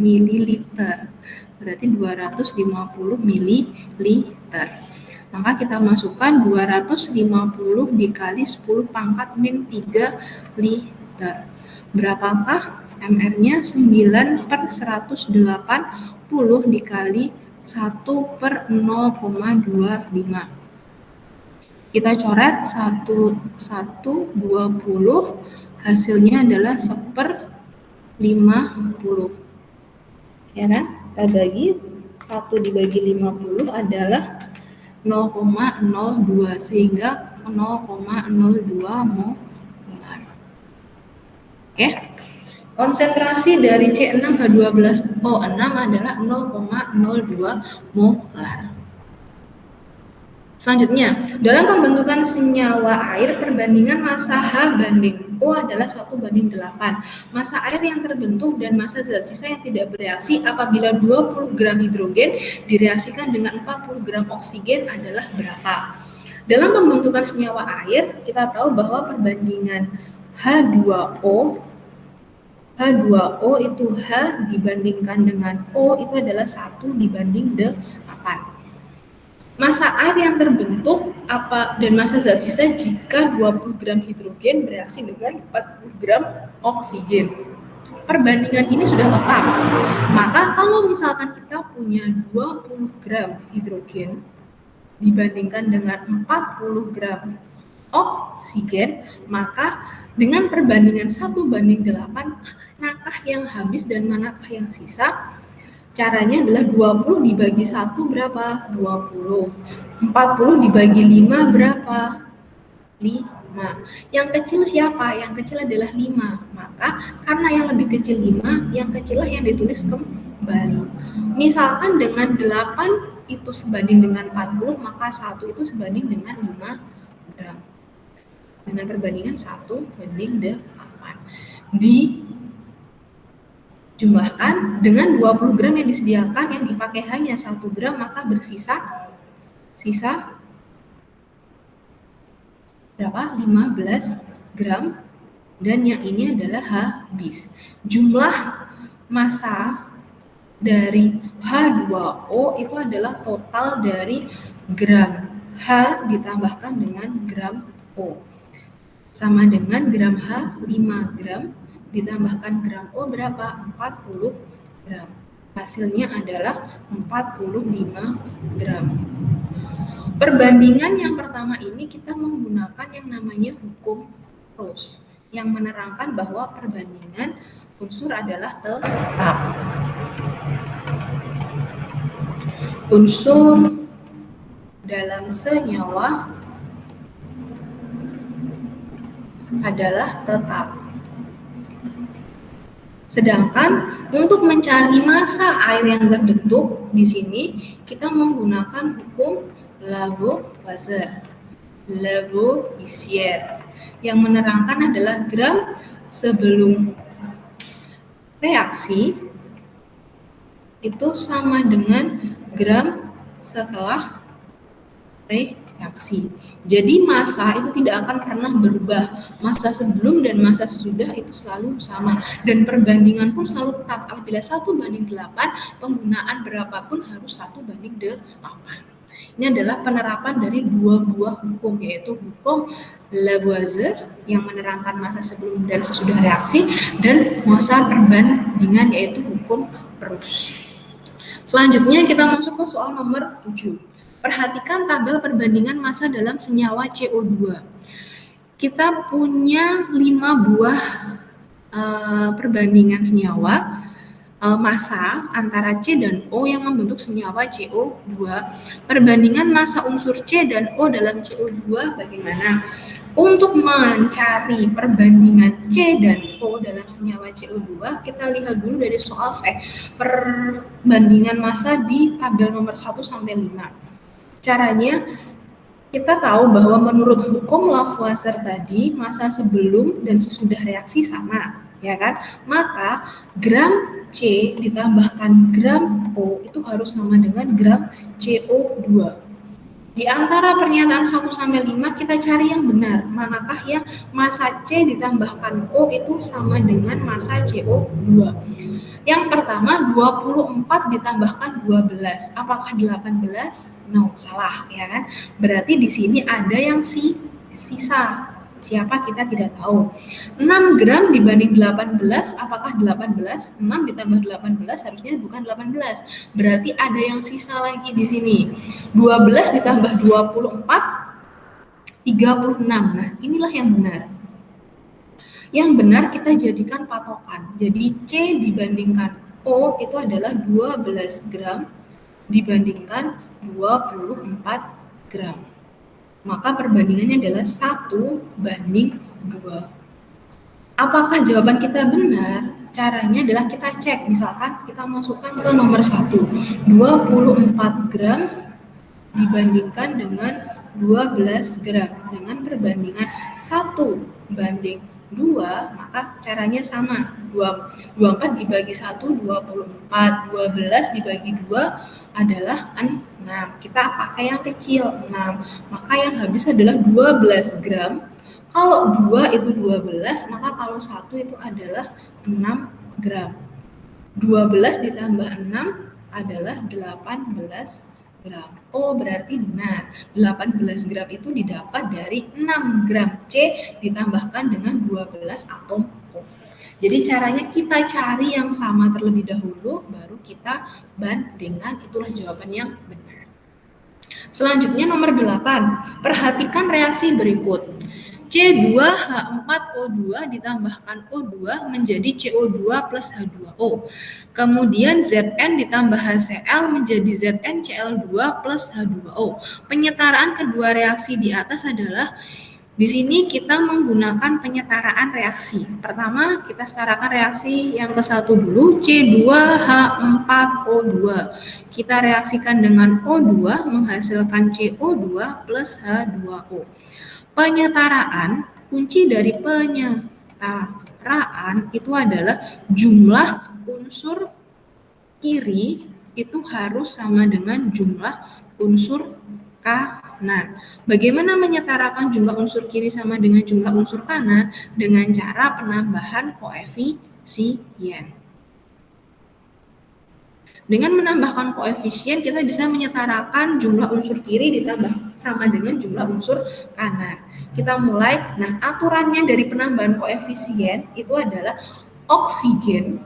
mililiter. Berarti 250 mililiter. Maka kita masukkan 250 dikali 10 pangkat min 3 liter. Berapakah MR-nya? 9/180 dikali 1/0,25. Kita coret 1/20, hasilnya adalah 1/50. Ya kan? Kita bagi 1 dibagi 50 adalah 0,02 sehingga 0,02 molar. Oke. Konsentrasi dari C6H12O6 adalah 0,02 molar. Selanjutnya, dalam pembentukan senyawa air, perbandingan massa H banding O adalah 1/8. Massa air yang terbentuk dan massa zat sisa yang tidak bereaksi apabila 20 gram hidrogen direaksikan dengan 40 gram oksigen adalah berapa? Dalam pembentukan senyawa air, kita tahu bahwa perbandingan H2O itu H dibandingkan dengan O itu adalah 1/8. Massa air yang terbentuk dan massa zat sisa jika 20 gram hidrogen bereaksi dengan 40 gram oksigen. Perbandingan ini sudah tetap. Maka kalau misalkan kita punya 20 gram hidrogen dibandingkan dengan 40 gram oksigen, maka dengan perbandingan 1/8, manakah yang habis dan manakah yang sisa? Caranya adalah 20 dibagi 1 berapa? 20. 40 dibagi 5 berapa? 5. Yang kecil siapa? Yang kecil adalah 5. Maka karena yang lebih kecil 5, yang kecillah yang ditulis kembali. Misalkan dengan 8 itu sebanding dengan 40, maka 1 itu sebanding dengan 5 gram. Dengan perbandingan 1/8. Jumlahkan dengan 20 gram yang disediakan, yang dipakai hanya 1 gram, maka bersisa berapa? 15 gram, dan yang ini adalah habis. Jumlah massa dari H2O itu adalah total dari gram H ditambahkan dengan gram O. Sama dengan gram H 5 gram ditambahkan gram O berapa? 40 gram. Hasilnya adalah 45 gram. Perbandingan yang pertama ini kita menggunakan yang namanya hukum Roche yang menerangkan bahwa perbandingan unsur adalah tetap. Unsur dalam senyawa adalah tetap. Sedangkan untuk mencari massa air yang terbentuk di sini kita menggunakan hukum Lavoisier yang menerangkan adalah gram sebelum reaksi itu sama dengan gram setelah reaksi. Jadi massa itu tidak akan pernah berubah. Massa sebelum dan massa sesudah itu selalu sama. Dan perbandingan pun selalu tetap. Apabila 1/8, penggunaan berapapun harus 1/8. Ini adalah penerapan dari dua buah hukum, yaitu hukum Lavoisier yang menerangkan massa sebelum dan sesudah reaksi, dan massa perbandingan yaitu hukum Roche. Selanjutnya kita masuk ke soal nomor 7. Perhatikan tabel perbandingan massa dalam senyawa CO2. Kita punya 5 buah perbandingan senyawa massa antara C dan O yang membentuk senyawa CO2. Perbandingan massa unsur C dan O dalam CO2 bagaimana? Untuk mencari perbandingan C dan O dalam senyawa CO2, kita lihat dulu dari soal perbandingan massa di tabel nomor 1 sampai 5. Caranya, kita tahu bahwa menurut hukum Lavoisier tadi, massa sebelum dan sesudah reaksi sama, ya kan? Maka gram C ditambahkan gram O itu harus sama dengan gram CO2. Di antara pernyataan 1 sampai 5 kita cari yang benar. Manakah yang massa C ditambahkan O itu sama dengan massa CO2? Yang pertama 24 ditambahkan 12. Apakah 18? No, salah ya kan? Berarti di sini ada yang sisa. Siapa kita tidak tahu. 6 gram dibanding 18, apakah 18? 6 ditambah 18 harusnya bukan 18. Berarti ada yang sisa lagi di sini. 12 ditambah 24, 36. Nah, inilah yang benar. Yang benar kita jadikan patokan. Jadi C dibandingkan O itu adalah 12 gram dibandingkan 24 gram. Maka perbandingannya adalah 1 banding 2. Apakah jawaban kita benar? Caranya adalah kita cek. Misalkan kita masukkan ke nomor 1. 24 gram dibandingkan dengan 12 gram. Dengan perbandingan 1 banding 2, maka caranya sama. 24 dibagi 1, 24. 12 dibagi 2 adalah 6. Kita pakai yang kecil, 6. Maka yang habis adalah 12 gram. Kalau 2 itu 12, maka kalau 1 itu adalah 6 gram. 12 ditambah 6 adalah 18 gram. Oh, berarti benar. 18 gram itu didapat dari 6 gram C ditambahkan dengan 12 atom O. Jadi caranya kita cari yang sama terlebih dahulu, baru kita bandingkan. Itulah jawaban yang benar. Selanjutnya nomor 8. Perhatikan reaksi berikut. C2H4O2 ditambahkan O2 menjadi CO2 plus H2O. Kemudian Zn ditambah HCl menjadi ZnCl2 plus H2O. Penyetaraan kedua reaksi di atas adalah, di sini kita menggunakan penyetaraan reaksi. Pertama, kita setarakan reaksi yang ke satu dulu, C2H4O2. Kita reaksikan dengan O2 menghasilkan CO2 plus H2O. Penyetaraan, kunci dari penyetaraan itu adalah jumlah unsur kiri itu harus sama dengan jumlah unsur kanan. Bagaimana menyetarakan jumlah unsur kiri sama dengan jumlah unsur kanan? Dengan cara penambahan koefisien. Dengan menambahkan koefisien, kita bisa menyetarakan jumlah unsur kiri ditambah sama dengan jumlah unsur kanan. Kita mulai, nah aturannya dari penambahan koefisien itu adalah oksigen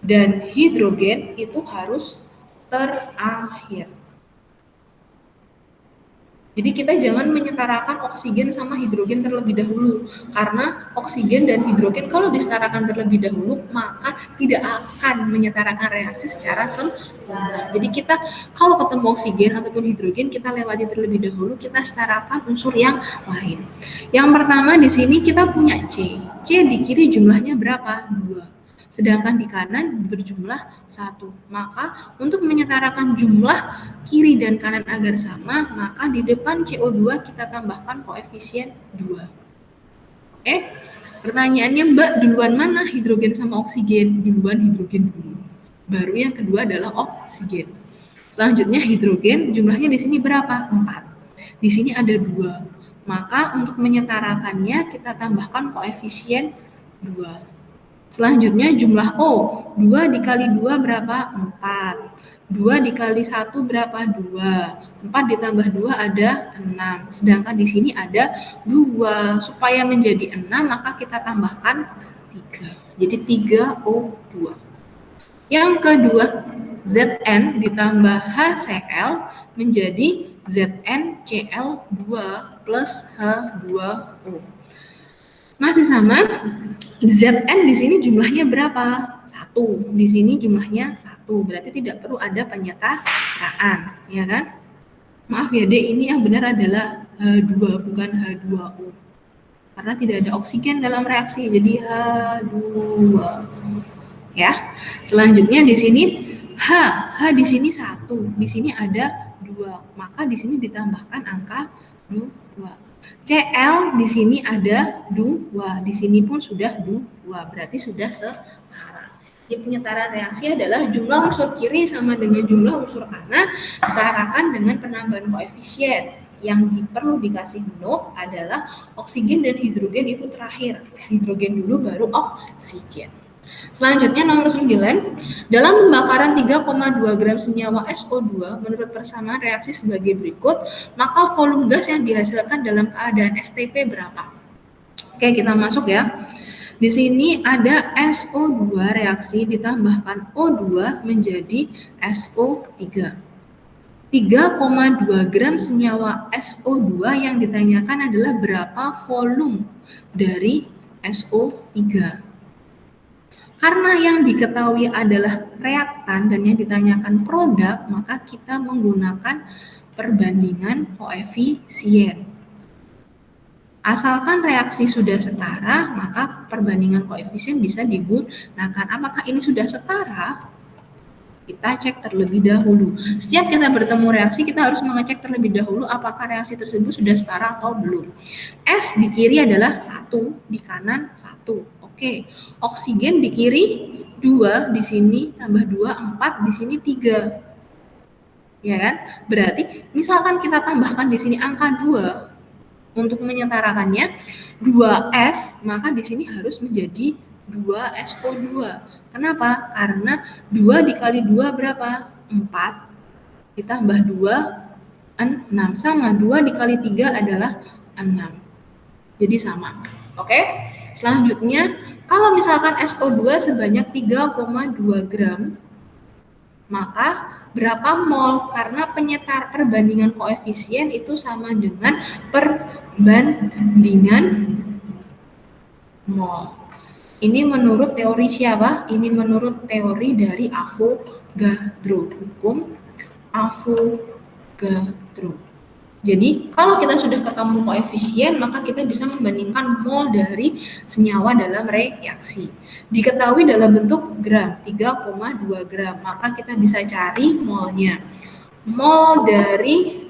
dan hidrogen itu harus terakhir. Jadi kita jangan menyetarakan oksigen sama hidrogen terlebih dahulu, karena oksigen dan hidrogen kalau disetarakan terlebih dahulu maka tidak akan menyetarakan reaksi secara sempurna. Jadi kita kalau ketemu oksigen ataupun hidrogen kita lewati terlebih dahulu, kita setarakan unsur yang lain. Yang pertama di sini kita punya C. C di kiri jumlahnya berapa? 2. Sedangkan di kanan berjumlah 1. Maka untuk menyetarakan jumlah kiri dan kanan agar sama, maka di depan CO2 kita tambahkan koefisien 2. Oke? Pertanyaannya, Mbak, duluan mana hidrogen sama oksigen? Duluan hidrogen dulu. Baru yang kedua adalah oksigen. Selanjutnya hidrogen, jumlahnya di sini berapa? 4. Di sini ada 2. Maka untuk menyetarakannya kita tambahkan koefisien 2. Selanjutnya jumlah O, 2 dikali 2 berapa? 4. 2 dikali 1 berapa? 2. 4 ditambah 2 ada 6. Sedangkan di sini ada 2. Supaya menjadi 6 maka kita tambahkan 3. Jadi 3O2. Yang kedua, Zn ditambah HCl menjadi ZnCl2 plus H2O. Masih sama, Zn di sini jumlahnya berapa? 1. Di sini jumlahnya 1. Berarti tidak perlu ada penyetaraan, ya kan? Maaf ya, D, ini yang benar adalah H2 bukan H2O. Karena tidak ada oksigen dalam reaksi, jadi H2. Ya. Selanjutnya di sini H di sini 1. Di sini ada 2. Maka di sini ditambahkan angka 2. Cl di sini ada 2, di sini pun sudah 2, berarti sudah setara. Jadi penyetaraan reaksi adalah jumlah unsur kiri sama dengan jumlah unsur kanan ditarakan dengan penambahan koefisien. Yang perlu dikasih note adalah oksigen dan hidrogen itu terakhir. Hidrogen dulu baru oksigen. Selanjutnya nomor 9, dalam pembakaran 3,2 gram senyawa SO2 menurut persamaan reaksi sebagai berikut, maka volume gas yang dihasilkan dalam keadaan STP berapa? Oke, kita masuk ya. Di sini ada SO2 reaksi ditambahkan O2 menjadi SO3. 3,2 gram senyawa SO2 yang ditanyakan adalah berapa volume dari SO3. Karena yang diketahui adalah reaktan dan yang ditanyakan produk, maka kita menggunakan perbandingan koefisien. Asalkan reaksi sudah setara, maka perbandingan koefisien bisa digunakan. Apakah ini sudah setara? Kita cek terlebih dahulu. Setiap kita bertemu reaksi, kita harus mengecek terlebih dahulu apakah reaksi tersebut sudah setara atau belum. S di kiri adalah 1, di kanan 1. Oke, oksigen di kiri 2, di sini tambah 2, 4, di sini 3. Ya kan? Berarti misalkan kita tambahkan di sini angka 2 untuk menyetarakannya 2S, maka di sini harus menjadi 2SO2. Kenapa? Karena 2 dikali 2 berapa? 4 ditambah 2 6, sama 2 dikali 3 adalah 6. Jadi sama. Oke? Selanjutnya, kalau misalkan SO2 sebanyak 3,2 gram, maka berapa mol? Karena perbandingan koefisien itu sama dengan perbandingan mol. Ini menurut teori siapa? Ini menurut teori dari Avogadro, hukum Avogadro. Jadi, kalau kita sudah ketemu koefisien, maka kita bisa membandingkan mol dari senyawa dalam reaksi. Diketahui dalam bentuk gram, 3,2 gram, maka kita bisa cari molnya. Mol dari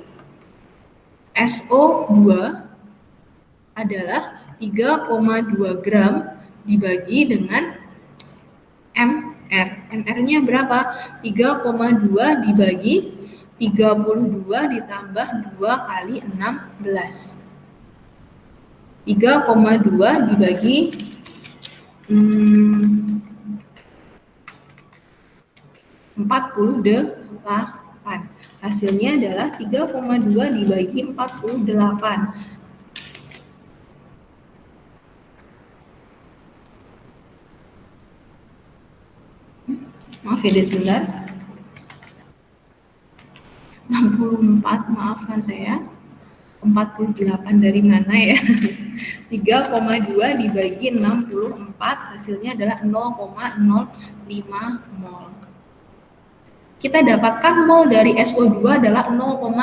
SO2 adalah 3,2 gram dibagi dengan MR. MR-nya berapa? 3,2 dibagi 32 ditambah 2 kali 16. 3,2 dibagi 48. Hasilnya adalah 3,2 dibagi 48. Maaf ya, sebentar. 64, maafkan saya. 48 dari mana ya? 3,2 dibagi 64, hasilnya adalah 0,05 mol. Kita dapatkan mol dari SO2 adalah 0,05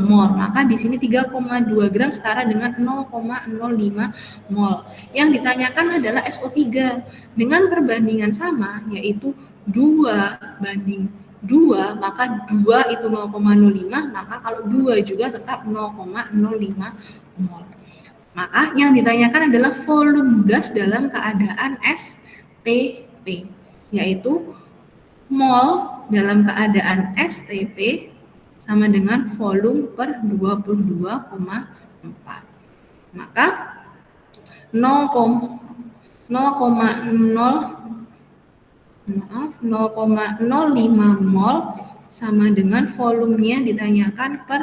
mol. Maka di sini 3,2 gram setara dengan 0,05 mol. Yang ditanyakan adalah SO3 dengan perbandingan sama, yaitu 2 banding 2, maka 2 itu 0,05, maka kalau 2 juga tetap 0,05 mol. Maka yang ditanyakan adalah volume gas dalam keadaan STP, yaitu mol dalam keadaan STP sama dengan volume per 22,4. Maka 0,05 mol sama dengan volumenya ditanyakan per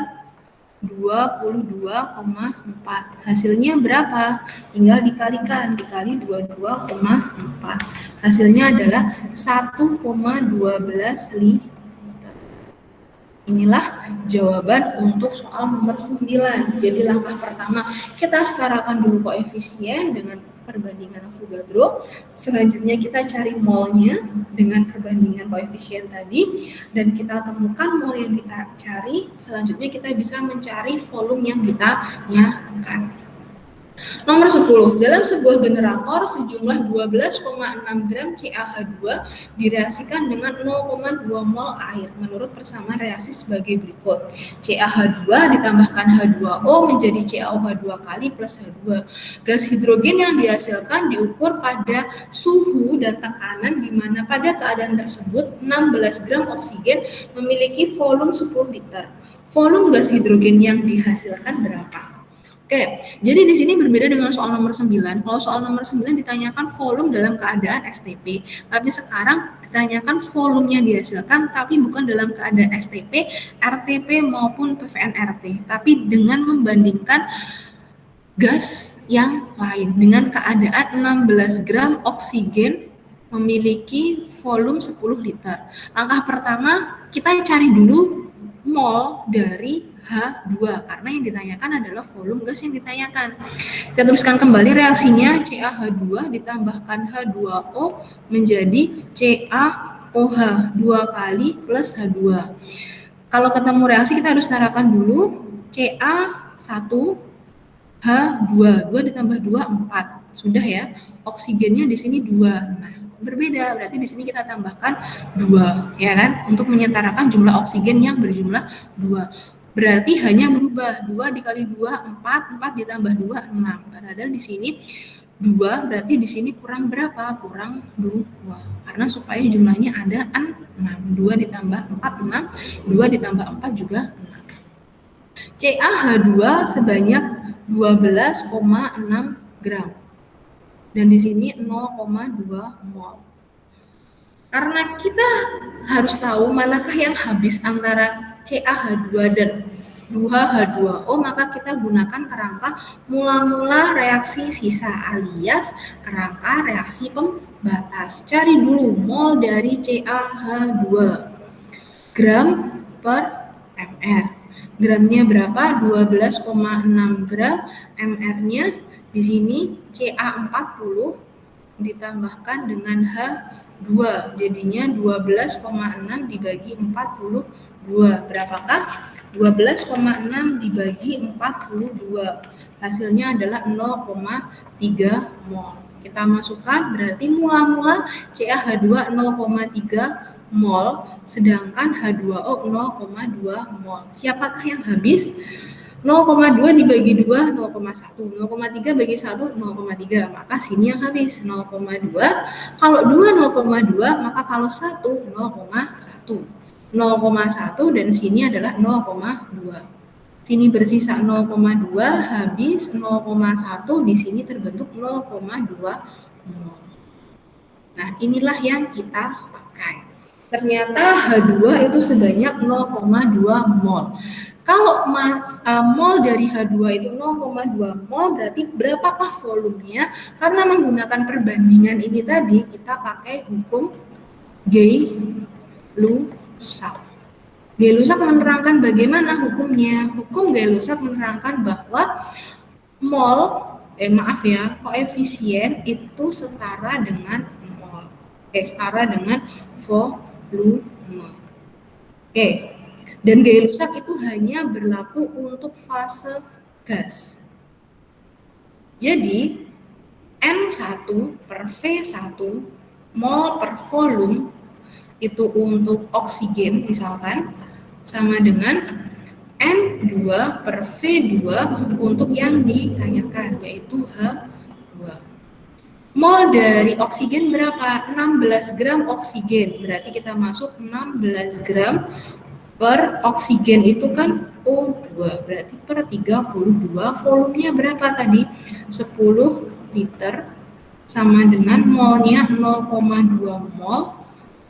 22,4. Hasilnya berapa? Tinggal dikalikan, dikali 22,4. Hasilnya adalah 1,12 liter. Inilah jawaban untuk soal nomor 9. Jadi langkah pertama, kita setarakan dulu koefisien dengan perbandingan Avogadro. Selanjutnya kita cari molnya dengan perbandingan koefisien tadi, dan kita temukan mol yang kita cari. Selanjutnya kita bisa mencari volume yang ditanyakan. Nomor 10, dalam sebuah generator sejumlah 12,6 gram CaH2 direaksikan dengan 0,2 mol air menurut persamaan reaksi sebagai berikut. CaH2 ditambahkan H2O menjadi CaOH2 kali plus H2. Gas hidrogen yang dihasilkan diukur pada suhu dan tekanan di mana pada keadaan tersebut 16 gram oksigen memiliki volume 10 liter. Volume gas hidrogen yang dihasilkan berapa? Oke, jadi di sini berbeda dengan soal nomor 9. Kalau soal nomor 9 ditanyakan volume dalam keadaan STP, tapi sekarang ditanyakan volumenya dihasilkan tapi bukan dalam keadaan STP, RTP maupun PVNRT, tapi dengan membandingkan gas yang lain dengan keadaan 16 gram oksigen memiliki volume 10 liter. Langkah pertama, kita cari dulu mol dari H2 karena yang ditanyakan adalah volume gas yang ditanyakan. Kita teruskan kembali reaksinya, CaH2 ditambahkan H2O menjadi CaOH 2 kali plus H2. Kalau ketemu reaksi kita harus tarakan dulu Ca1 H2, 2 ditambah 2, 4. Sudah ya, oksigennya di sini 2. Nah, berbeda, berarti di sini kita tambahkan 2, ya kan? Untuk menyetarakan jumlah oksigen yang berjumlah 2. Berarti hanya berubah, 2 dikali 2, 4, 4 ditambah 2, 6. Padahal di sini 2, berarti di sini kurang berapa? Kurang 2. Karena supaya jumlahnya ada 6. 2 ditambah 4, 6. 2 ditambah 4 juga 6. CaH2 sebanyak 12,6 gram. Dan di sini 0,2 mol. Karena kita harus tahu manakah yang habis antara CaH2 dan 2H2O, maka kita gunakan kerangka mula-mula reaksi sisa alias kerangka reaksi pembatas. Cari dulu mol dari CaH2. Gram per ml. Gramnya berapa? 12,6 gram. MR-nya di sini Ca40 ditambahkan dengan H2. Jadinya 12,6 dibagi 42. Berapakah? 12,6 dibagi 42. Hasilnya adalah 0,3 mol. Kita masukkan berarti mula-mula CaH2 0,3 mol, sedangkan H2O 0,2 mol. Siapakah yang habis? 0,2 dibagi 2, 0,1. 0,3 bagi 1, 0,3. Maka sini yang habis, 0,2. Kalau 2, 0,2, maka kalau 1, 0,1. 0,1 dan sini adalah 0,2. Sini bersisa 0,2, habis 0,1, di sini terbentuk 0,2 mol. Nah, inilah yang kita pakai. Ternyata H2 itu sebanyak 0,2 mol. Kalau mol dari H2 itu 0,2 mol, berarti berapakah volumenya? Karena menggunakan perbandingan ini tadi, kita pakai hukum Gay-Lussac. Gay-Lussac menerangkan bagaimana hukumnya? Hukum Gay-Lussac menerangkan bahwa koefisien itu setara dengan mol. Setara dengan volume. Dan Gay-Lussac itu hanya berlaku untuk fase gas. Jadi N1 per V1 mol per volume itu untuk oksigen misalkan sama dengan N2 per V2 untuk yang ditanyakan yaitu H2. Mol dari oksigen berapa? 16 gram oksigen. Berarti kita masuk 16 gram per oksigen itu kan O2. Berarti per 32. Volumenya berapa tadi? 10 liter sama dengan molnya 0,2 mol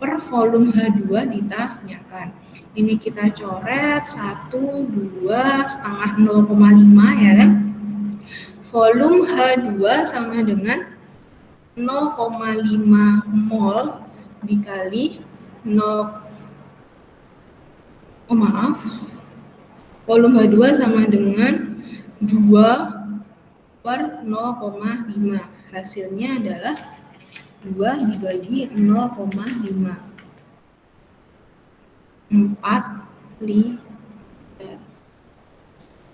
per volume H2 ditanyakan. Ini kita coret 1, 2, setengah 0,5 ya kan? Volume H2 sama dengan 0,5 mol dikali volume H2 sama dengan 2 per 0,5. Hasilnya adalah 2 dibagi 0,5. 4 liter.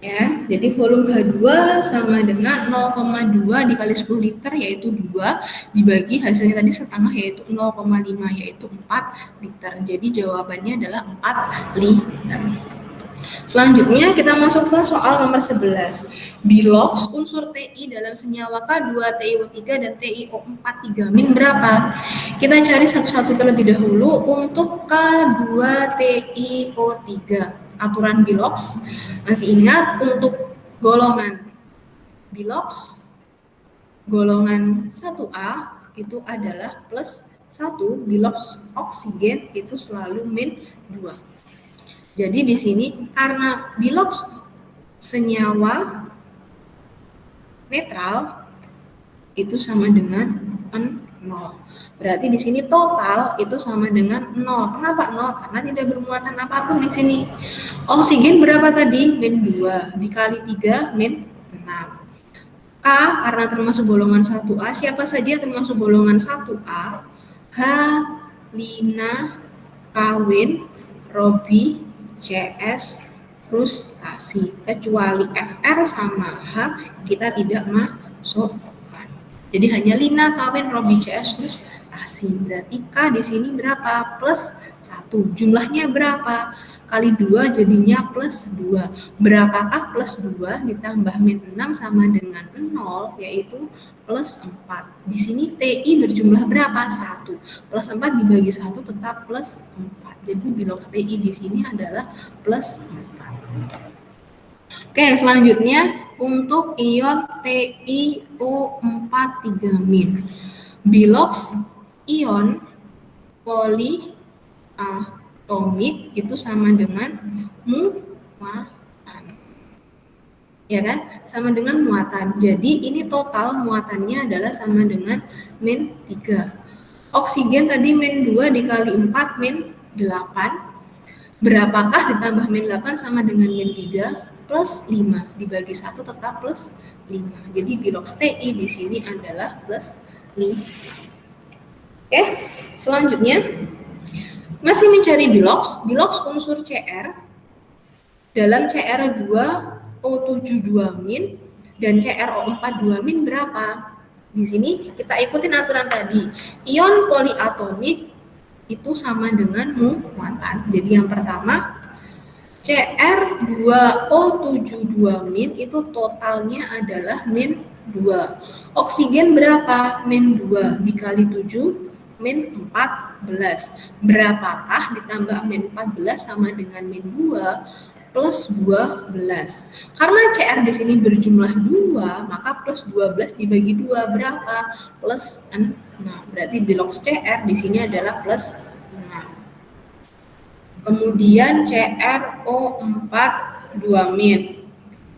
Ya, jadi volume H2 sama dengan 0,2 dikali 10 liter yaitu 2 dibagi hasilnya tadi setengah yaitu 0,5 yaitu 4 liter. Jadi jawabannya adalah 4 liter. Selanjutnya kita masuk ke soal nomor 11. Bilox unsur Ti dalam senyawa K2, TiO3 dan TiO4 3- berapa? Kita cari satu-satu terlebih dahulu. Untuk K2 TiO3 aturan Bilox masih ingat untuk golongan Bilox golongan 1A itu adalah plus 1, bilox oksigen itu selalu min 2. Jadi di sini karena bilox senyawa netral itu sama dengan 0. Berarti di sini total itu sama dengan 0. Kenapa 0? Karena tidak bermuatan apapun di sini. Oksigen berapa tadi? Min 2 dikali 3 min 6. K karena termasuk golongan 1A, siapa saja termasuk golongan 1A? H, Lina, Kawin, Robi, CS, frustasi. Kecuali FR sama H kita tidak masukkan. Jadi hanya Lina, Kawin, Robi, CS, frustasi. Berarti K di sini berapa? Plus 1. Jumlahnya berapa? Kali 2 jadinya plus 2. Berapakah plus 2 ditambah min 6 sama dengan 0, yaitu plus 4. Di sini TI berjumlah berapa? 1. Plus 4 dibagi 1 tetap plus 4. Jadi bilox TI di sini adalah plus 4. Oke, selanjutnya untuk ion TiO43-. Bilox ion poliatomik itu sama dengan muatan. Ya kan? Sama dengan muatan. Jadi ini total muatannya adalah sama dengan min 3. Oksigen tadi min 2 dikali 4 min 8. Berapakah ditambah min 8 sama dengan min 3? Plus 5. Dibagi 1 tetap plus 5. Jadi bilox TI di sini adalah plus 5. Oke, selanjutnya masih mencari bilox unsur Cr dalam Cr2O72- dan CrO42- berapa? Di sini kita ikutin aturan tadi. Ion poliatomik itu sama dengan muatan. Jadi yang pertama Cr2O72- itu totalnya adalah min 2. Oksigen berapa? Min 2 dikali 7 min 14. Berapakah ditambah min 14 sama dengan min 2 plus 12? Karena Cr di sini berjumlah 2, maka plus 12 dibagi 2 berapa? Plus 6. Berarti bilox Cr di sini adalah plus 6. Kemudian CrO42-.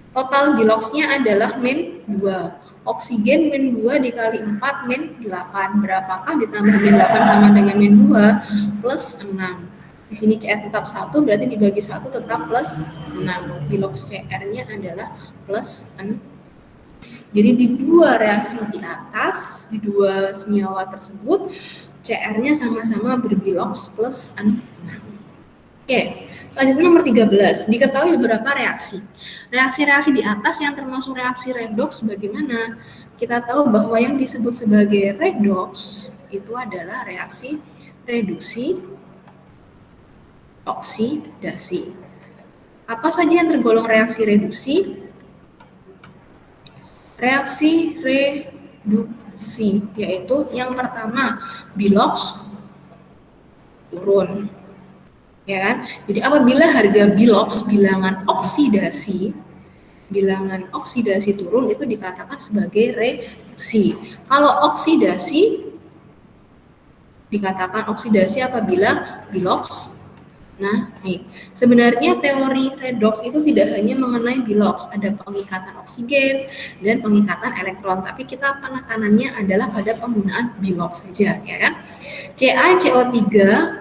Total biloxnya adalah min 2. Oksigen min 2 dikali 4 min 8. Berapakah ditambah min 8 sama dengan min 2? Plus 6. Di sini Cr tetap 1, berarti dibagi 1 tetap plus 6. Bilox Cr-nya adalah plus 6. Jadi di dua reaksi di atas, di dua senyawa tersebut, Cr-nya sama-sama berbilox plus 6. Oke, selanjutnya nomor 13. Diketahui beberapa reaksi. Reaksi-reaksi di atas yang termasuk reaksi redoks bagaimana? Kita tahu bahwa yang disebut sebagai redoks itu adalah reaksi reduksi, oksidasi. Apa saja yang tergolong reaksi reduksi? Reaksi reduksi, yaitu yang pertama bilox turun. Ya kan? Jadi apabila harga bilox bilangan oksidasi turun itu dikatakan sebagai reduksi. Kalau oksidasi dikatakan oksidasi apabila bilox naik. Sebenarnya teori redoks itu tidak hanya mengenai bilox, ada pengikatan oksigen dan pengikatan elektron, tapi kita penekanannya adalah pada penggunaan bilox saja, ya kan? CaCO3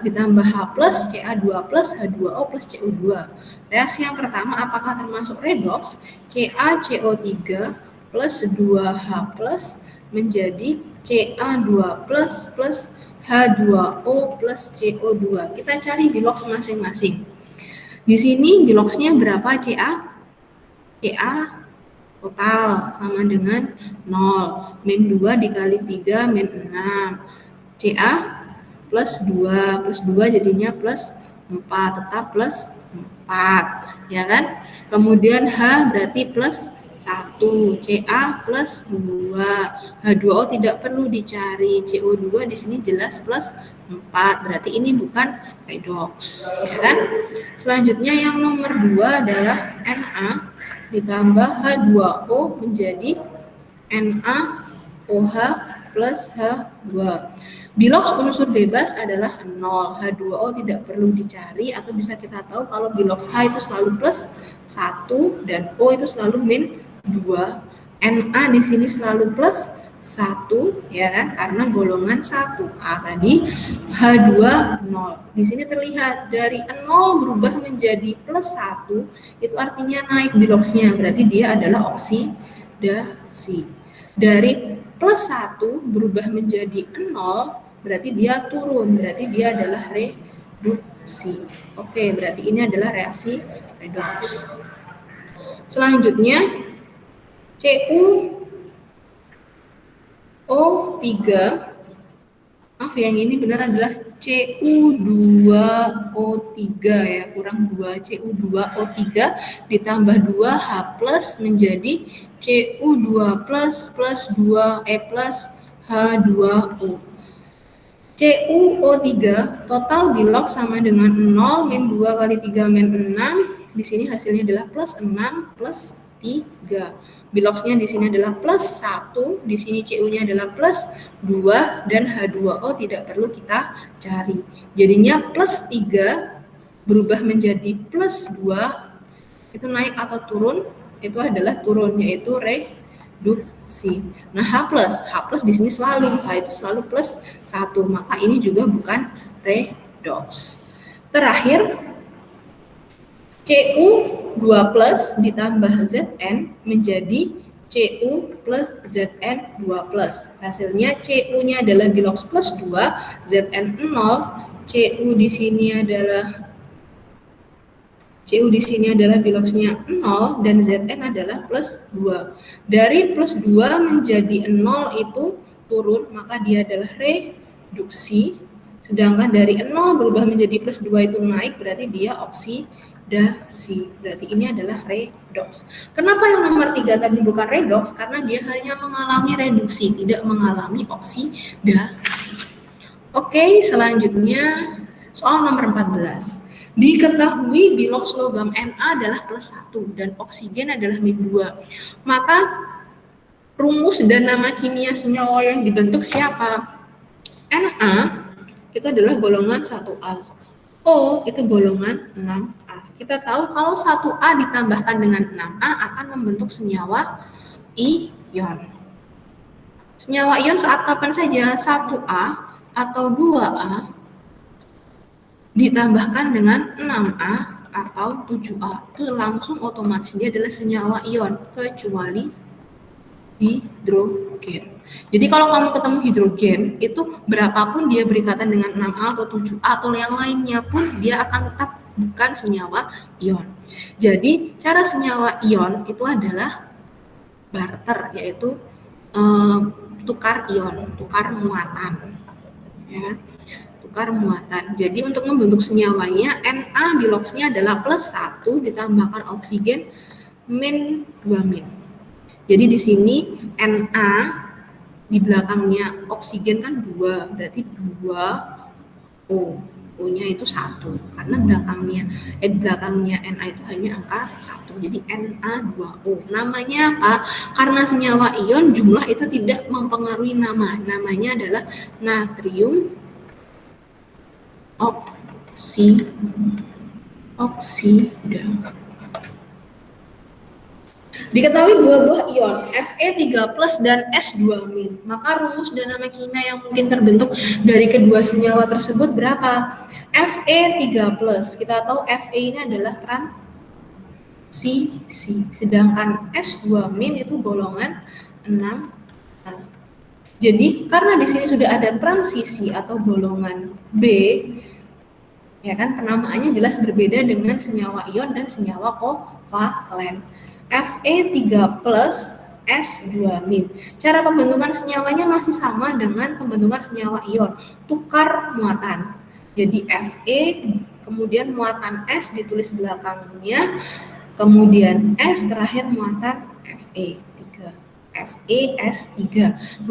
ditambah H+, Ca2+, H2O plus CO2. Reaksi yang pertama apakah termasuk redoks? CaCO3 plus 2H+ menjadi Ca2+ plus H2O plus CO2. Kita cari bilox masing-masing. Di sini biloxnya berapa Ca? Ca total sama dengan 0. Min 2 dikali 3 min 6. Ca plus 2 jadinya plus 4. Tetap plus 4. Ya kan? Kemudian H berarti plus 1, Ca plus 2, H2O tidak perlu dicari, CO2 di sini jelas plus 4, berarti ini bukan redoks, ya kan? Selanjutnya yang nomor 2 adalah Na ditambah H2O menjadi NaOH plus H2. Bilox unsur bebas adalah 0, H2O tidak perlu dicari atau bisa kita tahu kalau bilox H itu selalu plus 1 dan O itu selalu min 2. Na di sini selalu plus 1 ya kan karena golongan 1A tadi H2 0. Di sini terlihat dari 0 berubah menjadi plus 1 itu artinya naik biloxnya berarti dia adalah oksidasi. Dari plus 1 berubah menjadi 0 berarti dia turun, berarti dia adalah reduksi. Oke, berarti ini adalah reaksi redoks. Selanjutnya CuO3, maaf yang ini benar adalah Cu2O3 ya, kurang 2, Cu2O3 ditambah 2H plus menjadi Cu2 plus 2E plus H2O. CuO3 total bilox sama dengan 0 min 2 kali 3 min 6. Di sini hasilnya adalah plus 6 plus 3. Biloxnya di sini adalah plus 1, di sini Cu-nya adalah plus 2 dan H2O tidak perlu kita cari. Jadinya plus 3 berubah menjadi plus 2 itu naik atau turun? Itu adalah turun yaitu reduksi. Nah, H plus di sini selalu, H itu selalu plus 1, maka ini juga bukan redoks. Terakhir, Cu2 plus ditambah Zn menjadi Cu plus Zn2 plus. Hasilnya Cu-nya adalah bilox plus 2, Zn 0, Cu di sini adalah biloxnya 0 dan Zn adalah plus 2. Dari plus 2 menjadi 0 itu turun, maka dia adalah reduksi. Sedangkan dari 0 berubah menjadi plus 2 itu naik, berarti dia oksidasi. Berarti ini adalah redoks. Kenapa yang nomor 3 tadi bukan redoks? Karena dia hanya mengalami reduksi, tidak mengalami oksidasi. Oke, selanjutnya soal nomor 14. Diketahui bilox logam Na adalah plus 1 dan oksigen adalah min 2. Maka rumus dan nama kimia senyawa yang dibentuk siapa? Na itu adalah golongan 1A. O itu golongan 6A. Kita tahu kalau 1A ditambahkan dengan 6A akan membentuk senyawa ion. Senyawa ion saat kapan saja? 1A atau 2A ditambahkan dengan 6A atau 7A. Itu langsung otomatis dia adalah senyawa ion, kecuali hidrogen. Jadi kalau kamu ketemu hidrogen, itu berapapun dia berikatan dengan 6A atau 7A atau yang lainnya pun, dia akan tetap bukan senyawa ion. Jadi cara senyawa ion itu adalah barter, yaitu tukar ion, tukar muatan. Ya. Tukar muatan. Jadi untuk membentuk senyawanya, Na biloxnya adalah plus 1 ditambahkan oksigen min 2 min. Jadi di sini Na di belakangnya oksigen kan 2, berarti 2O. O-nya itu 1 karena belakangnya Na itu hanya angka 1. Jadi Na2O. Namanya apa? Karena senyawa ion jumlah itu tidak mempengaruhi nama. Namanya adalah natrium oksida. Diketahui dua buah ion Fe3+ dan S2-. Maka rumus dan nama kimia yang mungkin terbentuk dari kedua senyawa tersebut berapa? Fe3+, kita tahu Fe ini adalah transisi, sedangkan S2- itu golongan 6. Jadi karena di sini sudah ada transisi atau golongan B, ya kan, penamaannya jelas berbeda dengan senyawa ion dan senyawa kovalen. Fe3+ S2-. Cara pembentukan senyawanya masih sama dengan pembentukan senyawa ion, tukar muatan. Jadi Fe kemudian muatan S ditulis belakangnya, kemudian S terakhir muatan Fe. FeS3.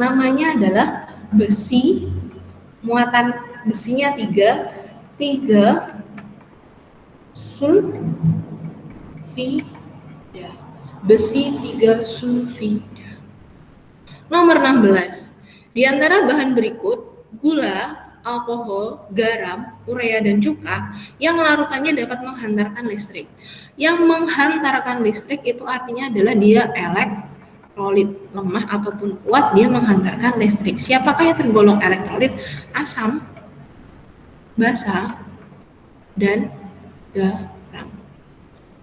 Namanya adalah besi, muatan besinya 3 sulfida. besi 3 sulfida. Nomor 16. Di antara bahan berikut, gula, alkohol, garam, urea, dan cuka yang larutannya dapat menghantarkan listrik. Yang menghantarkan listrik itu artinya adalah dia elektrolit, lemah ataupun kuat, dia menghantarkan listrik. Siapakah yang tergolong elektrolit? Asam, basa, dan garam.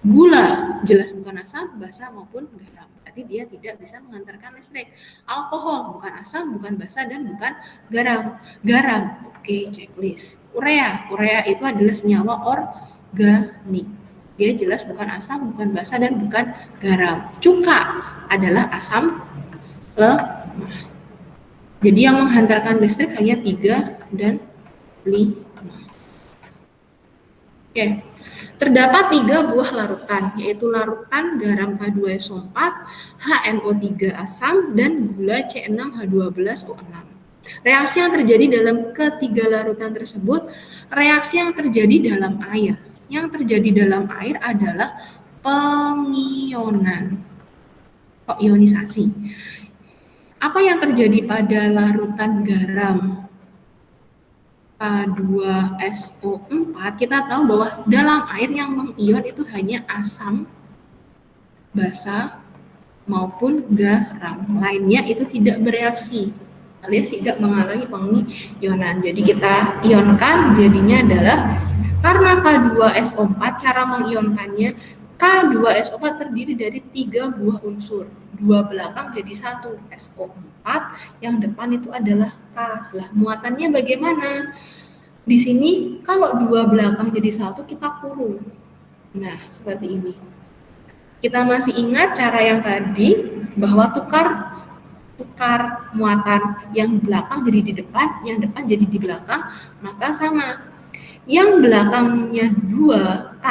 Gula jelas bukan asam, basa maupun garam. Berarti dia tidak bisa menghantarkan listrik. Alkohol bukan asam, bukan basa, dan bukan garam. Garam, oke, checklist. Urea itu adalah senyawa organik. Dia jelas bukan asam, bukan basa, dan bukan garam. Cuka adalah asam lemah. Jadi yang menghantarkan listrik hanya 3 dan 5. Oke. Terdapat 3 buah larutan, yaitu larutan garam K2SO4, HNO3 asam, dan gula C6H12O6. Reaksi yang terjadi dalam ketiga larutan tersebut, reaksi yang terjadi dalam air. Yang terjadi dalam air adalah pengionan, ionisasi. Apa yang terjadi pada larutan garam K2SO4, kita tahu bahwa dalam air yang mengion itu hanya asam, basa, maupun garam. Lainnya itu tidak bereaksi, alias tidak mengalami pengionan. Jadi kita ionkan, jadinya adalah karena K2SO4, cara mengionkannya, K2SO4 terdiri dari 3 buah unsur. 2 belakang jadi 1, SO4, yang depan itu adalah K. Lah, muatannya bagaimana? Di sini kalau 2 belakang jadi 1, kita kurung. Nah, seperti ini. Kita masih ingat cara yang tadi, bahwa tukar muatan, yang belakang jadi di depan, yang depan jadi di belakang, maka sama. Yang belakangnya 2, K,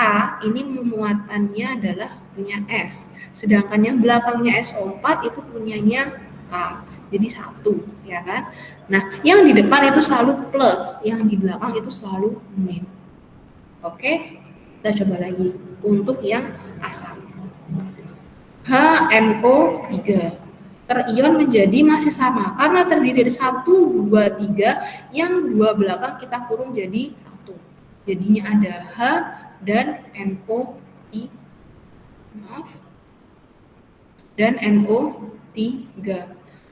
ini muatannya adalah punya S. Sedangkan yang belakangnya SO4 itu punyanya K. Jadi 1, ya kan? Nah, yang di depan itu selalu plus, yang di belakang itu selalu min. Oke? Kita coba lagi untuk yang asam. HNO3 terion menjadi masih sama karena terdiri dari 1, 2, 3, yang 2 belakang kita kurung jadi 1. Jadinya ada H dan NO3. Dan NO3.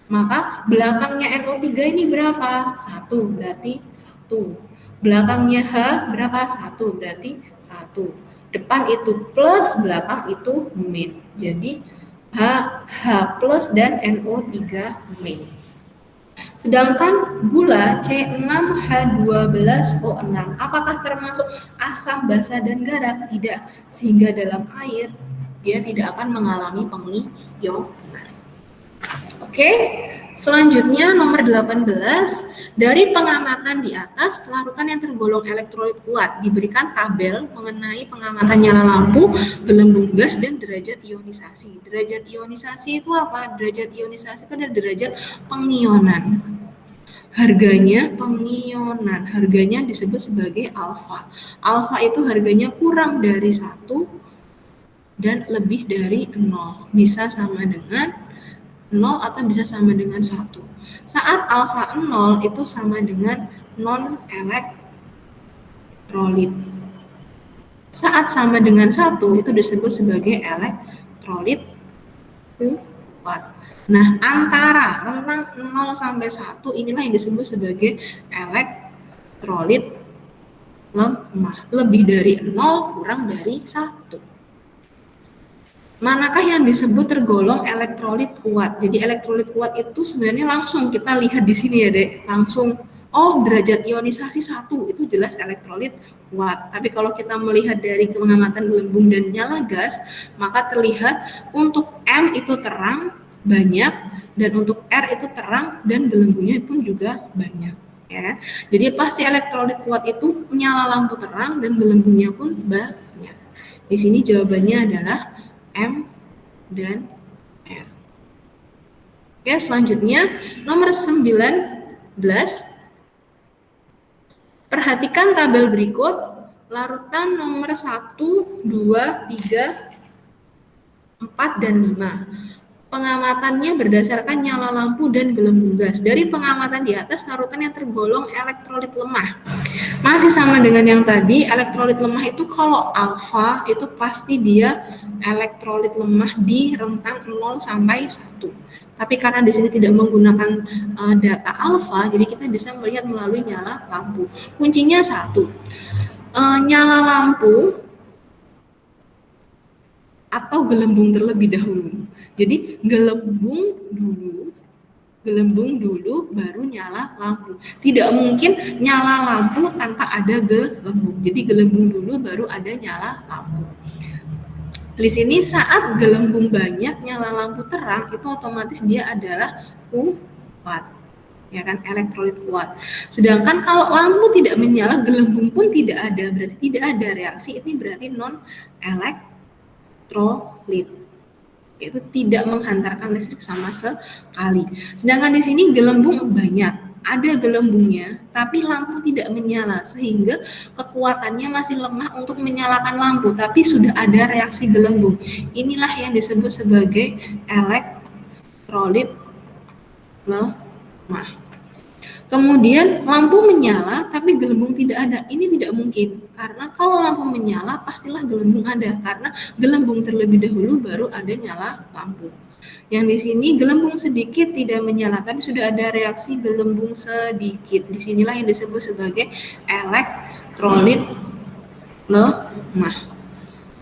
Maka belakangnya NO3 ini berapa? 1, berarti 1. Belakangnya H berapa? 1, berarti 1. Depan itu plus, belakang itu min. Jadi H plus dan NO3 min. Sedangkan gula C6H12O6 apakah termasuk asam, basa, dan garam? Tidak, sehingga dalam air dia tidak akan mengalami pengionan. Oke, selanjutnya nomor 18. Dari pengamatan di atas, larutan yang tergolong elektrolit kuat diberikan tabel mengenai pengamatan nyala lampu, gelembung gas, dan derajat ionisasi. Derajat ionisasi itu apa? Derajat ionisasi itu adalah derajat pengionan. Harganya pengionan, harganya disebut sebagai alfa. Alfa itu harganya kurang dari 1 dan lebih dari 0. Bisa sama dengan 0 atau bisa sama dengan 1. Saat alfa 0 itu sama dengan non-elektrolit. Saat sama dengan 1 itu disebut sebagai elektrolit kuat. Nah, antara rentang 0 sampai 1 inilah yang disebut sebagai elektrolit lemah. Lebih dari 0, kurang dari 1. Manakah yang disebut tergolong elektrolit kuat? Jadi elektrolit kuat itu sebenarnya langsung kita lihat di sini ya, Dek. Langsung, oh derajat ionisasi 1, itu jelas elektrolit kuat. Tapi kalau kita melihat dari pengamatan gelembung dan nyala gas, maka terlihat untuk M itu terang, banyak, dan untuk R itu terang, dan gelembungnya pun juga banyak. Ya. Jadi pasti elektrolit kuat itu menyala lampu terang dan gelembungnya pun banyak. Di sini jawabannya adalah M dan R. Oke, selanjutnya nomor 19. Perhatikan tabel berikut. Larutan nomor 1, 2, 3 4 dan 5. Pengamatannya berdasarkan nyala lampu dan gelembung gas. Dari pengamatan di atas, larutan yang tergolong elektrolit lemah. Masih sama dengan yang tadi, elektrolit lemah itu kalau alfa itu pasti dia elektrolit lemah di rentang 0 sampai 1. Tapi karena di sini tidak menggunakan data alfa, jadi kita bisa melihat melalui nyala lampu. Kuncinya satu, nyala lampu atau gelembung terlebih dahulu. Jadi gelembung dulu baru nyala lampu. Tidak mungkin nyala lampu tanpa ada gelembung. Jadi gelembung dulu baru ada nyala lampu. Di sini saat gelembung banyak, nyala lampu terang, itu otomatis dia adalah kuat, ya kan, elektrolit kuat. Sedangkan kalau lampu tidak menyala, gelembung pun tidak ada, berarti tidak ada reaksi. Ini berarti non elektrolit, yaitu tidak menghantarkan listrik sama sekali. Sedangkan di sini gelembung banyak, ada gelembungnya, tapi lampu tidak menyala, sehingga kekuatannya masih lemah untuk menyalakan lampu, tapi sudah ada reaksi gelembung. Inilah yang disebut sebagai elektrolit lemah. Kemudian lampu menyala tapi gelembung tidak ada. Ini tidak mungkin, karena kalau lampu menyala pastilah gelembung ada, karena gelembung terlebih dahulu baru ada nyala lampu. Yang di sini gelembung sedikit tidak menyala, tapi sudah ada reaksi gelembung sedikit. Disinilah yang disebut sebagai elektrolit lemah.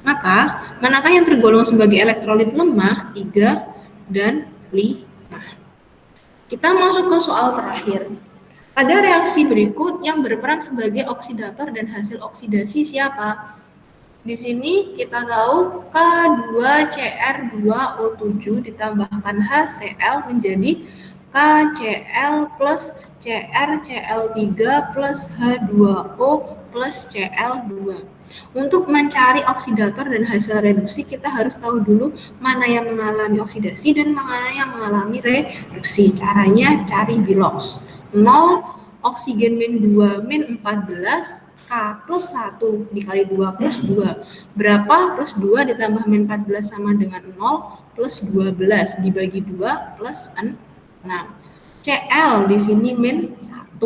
Maka manakah yang tergolong sebagai elektrolit lemah? 3 dan 5. Kita masuk ke soal terakhir. Ada reaksi berikut yang berperan sebagai oksidator dan hasil oksidasi siapa? Di sini kita tahu K2Cr2O7 ditambahkan HCl menjadi KCl plus CrCl3 plus H2O plus Cl2. Untuk mencari oksidator dan hasil reduksi, kita harus tahu dulu mana yang mengalami oksidasi dan mana yang mengalami reduksi. Caranya cari bilox. 0, oksigen min 2 min 14, K plus 1 dikali 2 plus 2. Berapa? Plus 2 ditambah min 14 sama dengan 0, plus 12 dibagi 2 plus 6. Cl di sini min 1.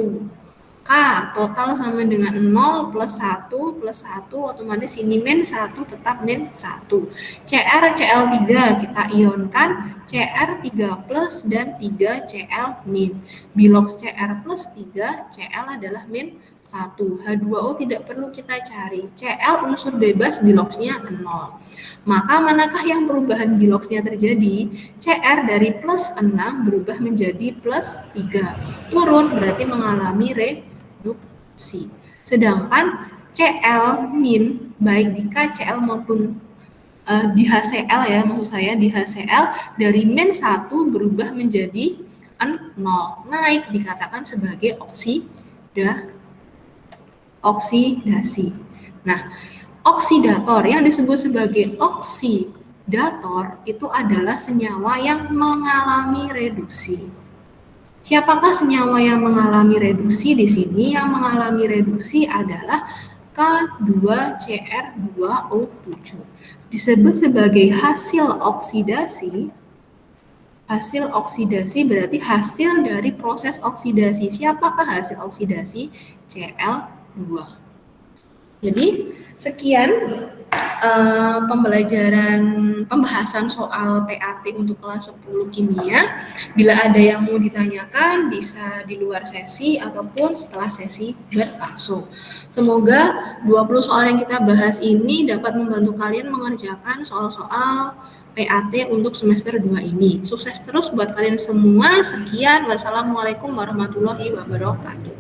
K total sama dengan 0 plus 1 plus 1, otomatis ini min 1 tetap min 1. Cr Cl3 kita ionkan, Cr3 plus dan 3 Cl min. Bilox Cr plus 3, Cl adalah min 1. H2O tidak perlu kita cari. Cl unsur bebas, biloxnya 0. Maka manakah yang perubahan biloxnya terjadi? Cr dari plus 6 berubah menjadi plus 3. Turun berarti mengalami reduksi. Sedangkan Cl min baik di KCl maupun di HCl ya, maksud saya di HCl dari min 1 berubah menjadi 0. Naik dikatakan sebagai oksidasi. Nah, oksidator yang disebut sebagai oksidator itu adalah senyawa yang mengalami reduksi. Siapakah senyawa yang mengalami reduksi di sini? Yang mengalami reduksi adalah K2Cr2O7. Disebut sebagai hasil oksidasi. Hasil oksidasi berarti hasil dari proses oksidasi. Siapakah hasil oksidasi? Cl2. Jadi sekian pembahasan soal PAT untuk kelas 10 kimia. Bila ada yang mau ditanyakan bisa di luar sesi ataupun setelah sesi berlangsung. Semoga 20 soal yang kita bahas ini dapat membantu kalian mengerjakan soal-soal PAT untuk semester 2 ini. Sukses terus buat kalian semua. Sekian, wassalamualaikum warahmatullahi wabarakatuh.